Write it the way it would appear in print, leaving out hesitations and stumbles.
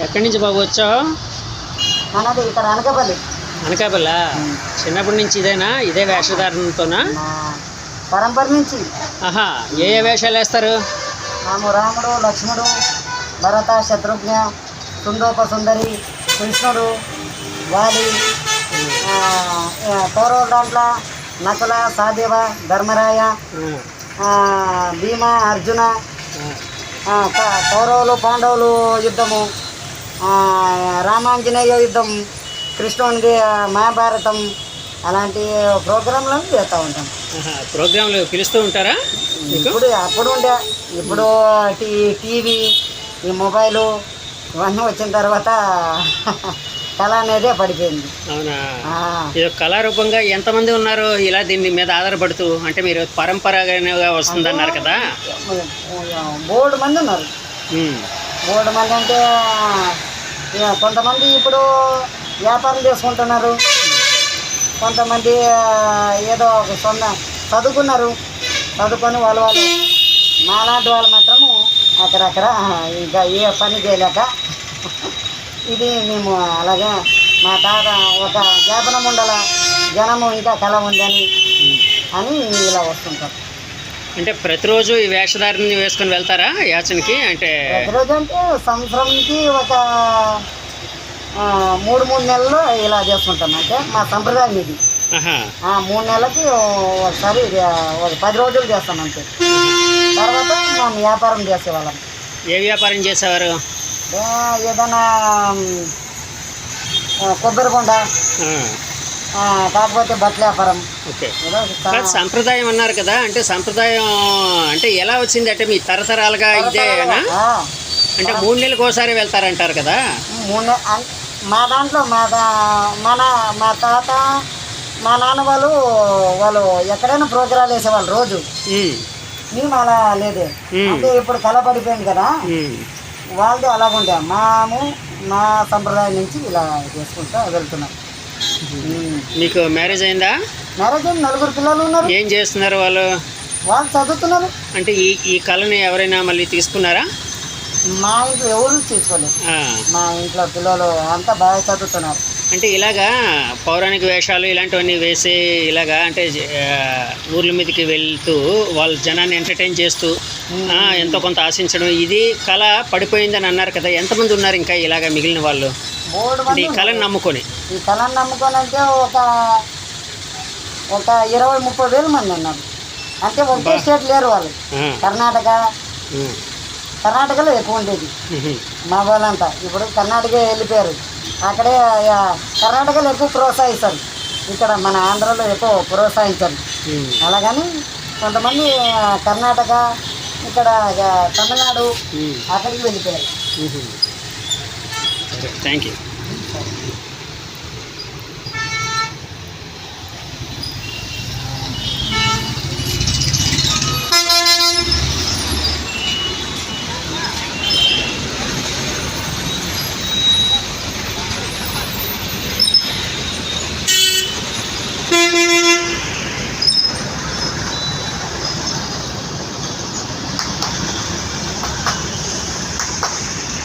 ఎక్కడి నుంచి బాబు వచ్చావు? మనది ఇక్కడ అనకాపల్లి. అనకాపల్లా? చిన్నప్పటి నుంచి ఇదేనా, ఇదే వేషధారణతోనా? పరంపర నుంచి. ఆహా, ఏ ఏ వేషాలు వేస్తారు? రాముడు, లక్ష్మణుడు, భరత, శత్రుఘ్న, సుందోప సుందరి, కృష్ణుడు, వాలి, కౌరవుల దాంట్లో నకుల, సహదేవ, ధర్మరాయ, భీమ, అర్జున, కౌరవులు పాండవులు యుద్ధము, రామాంజనేయ యుద్ధం, కృష్ణునిది మహాభారతం, అలాంటి ప్రోగ్రాంలను చేస్తూ ఉంటాం. ప్రోగ్రాంలు పిలుస్తూ ఉంటారా? అప్పుడు ఉండే, ఇప్పుడు టీవీ, ఈ మొబైలు ఇవన్నీ వచ్చిన తర్వాత కళ అనేదే పడిపోయింది. అవునా? ఇది కళారూపంగా ఎంతమంది ఉన్నారు ఇలా దీని మీద ఆధారపడుతూ? అంటే మీరు పరంపరగా వస్తుందన్నారు కదా. బోర్డు మంది ఉన్నారు. బోర్డు మంది అంటే కొంతమంది ఇప్పుడు వ్యాపారం చేసుకుంటున్నారు, కొంతమంది ఏదో సొంత చదువుకొని వాళ్ళు మాలాంటి వాళ్ళు మాత్రము అక్కడక్కడ ఇంకా ఏ పని చేయలేక ఇది మేము అలాగే మా తాత ఒక జ్ఞాపనం ఉండాల, జనము ఇంకా కళ ఉందని అని ఇలా వస్తుంటాం. అంటే ప్రతిరోజు ఈ వేషధారిని వేసుకొని వెళ్తారా యాచనకి? అంటే ప్రతిరోజు అంటే సంవత్సరంకి ఒక 3 నెలలు ఇలా చేసుకుంటాం. అంటే మా సంప్రదాయం ఇది. 3 నెలలకి ఒకసారి 10 రోజులు చేస్తాం అంతే. తర్వాత మేము వ్యాపారం చేసేవాళ్ళం. ఏ వ్యాపారం చేసేవారు? ఏదైనా కొబ్బరి కొండ, కాకపోతే బట్టల వ్యాపారం. ఓకే, సంప్రదాయం అన్నారు కదా, అంటే సంప్రదాయం అంటే ఎలా వచ్చింది? అంటే మీ తరతరాలుగా ఇదేనా? అంటే 3 నెలలకు ఒకసారి వెళ్తారంటారు కదా. మా దాంట్లో మా తాత మా నాన్న వాళ్ళు ఎక్కడైనా ప్రోగ్రాలు వేసేవాళ్ళు రోజు. మేము అలా లేదే, అంటే ఇప్పుడు కళ పడిపోయింది కదా, వాళ్ళది అలాగుండే. మా సంప్రదాయం నుంచి ఇలా చేసుకుంటూ వెళ్తున్నాం. మీకు మ్యారేజ్ అయిందా? మ్యారేజ్ అయింది, 4 పిల్లలు ఉన్నారు. ఏం చేస్తున్నారు వాళ్ళు? వాళ్ళు చదువుతున్నారు. అంటే ఈ కళని ఎవరైనా మళ్ళీ తీసుకున్నారా? మా ఇంట్లో ఎవరు తీసుకోలేదు. మా ఇంట్లో పిల్లలు అంతా బాగా చదువుతున్నారు. అంటే ఇలాగా పౌరాణిక వేషాలు ఇలాంటివన్నీ వేసి ఇలాగా అంటే ఊర్ల మీదకి వెళ్తూ వాళ్ళ జనాన్ని ఎంటర్టైన్ చేస్తూ ఎంతో కొంత ఆశించడం, ఇది కళ పడిపోయిందని అన్నారు కదా. ఎంతమంది ఉన్నారు ఇంకా ఇలాగా మిగిలిన వాళ్ళు ఈ కళను నమ్ముకొని? ఈ కళను నమ్ముకొని అంటే ఒక 20-30 వేల మంది ఉన్నారు. అంటే ఒకే స్టేట్ లేరు వాళ్ళు. కర్ణాటకలో ఎక్కువ ఉండేది మా వాళ్ళంతా. ఇప్పుడు కర్ణాటక వెళ్ళిపోయారు. అక్కడే కర్ణాటకలో ఎక్కువ ప్రోత్సహిస్తారు, ఇక్కడ మన ఆంధ్రలో ఎక్కువ ప్రోత్సహించారు. అలాగని కొంతమంది కర్ణాటక, ఇక్కడ తమిళనాడు అక్కడికి వెళ్ళిపోయారు. Thank you.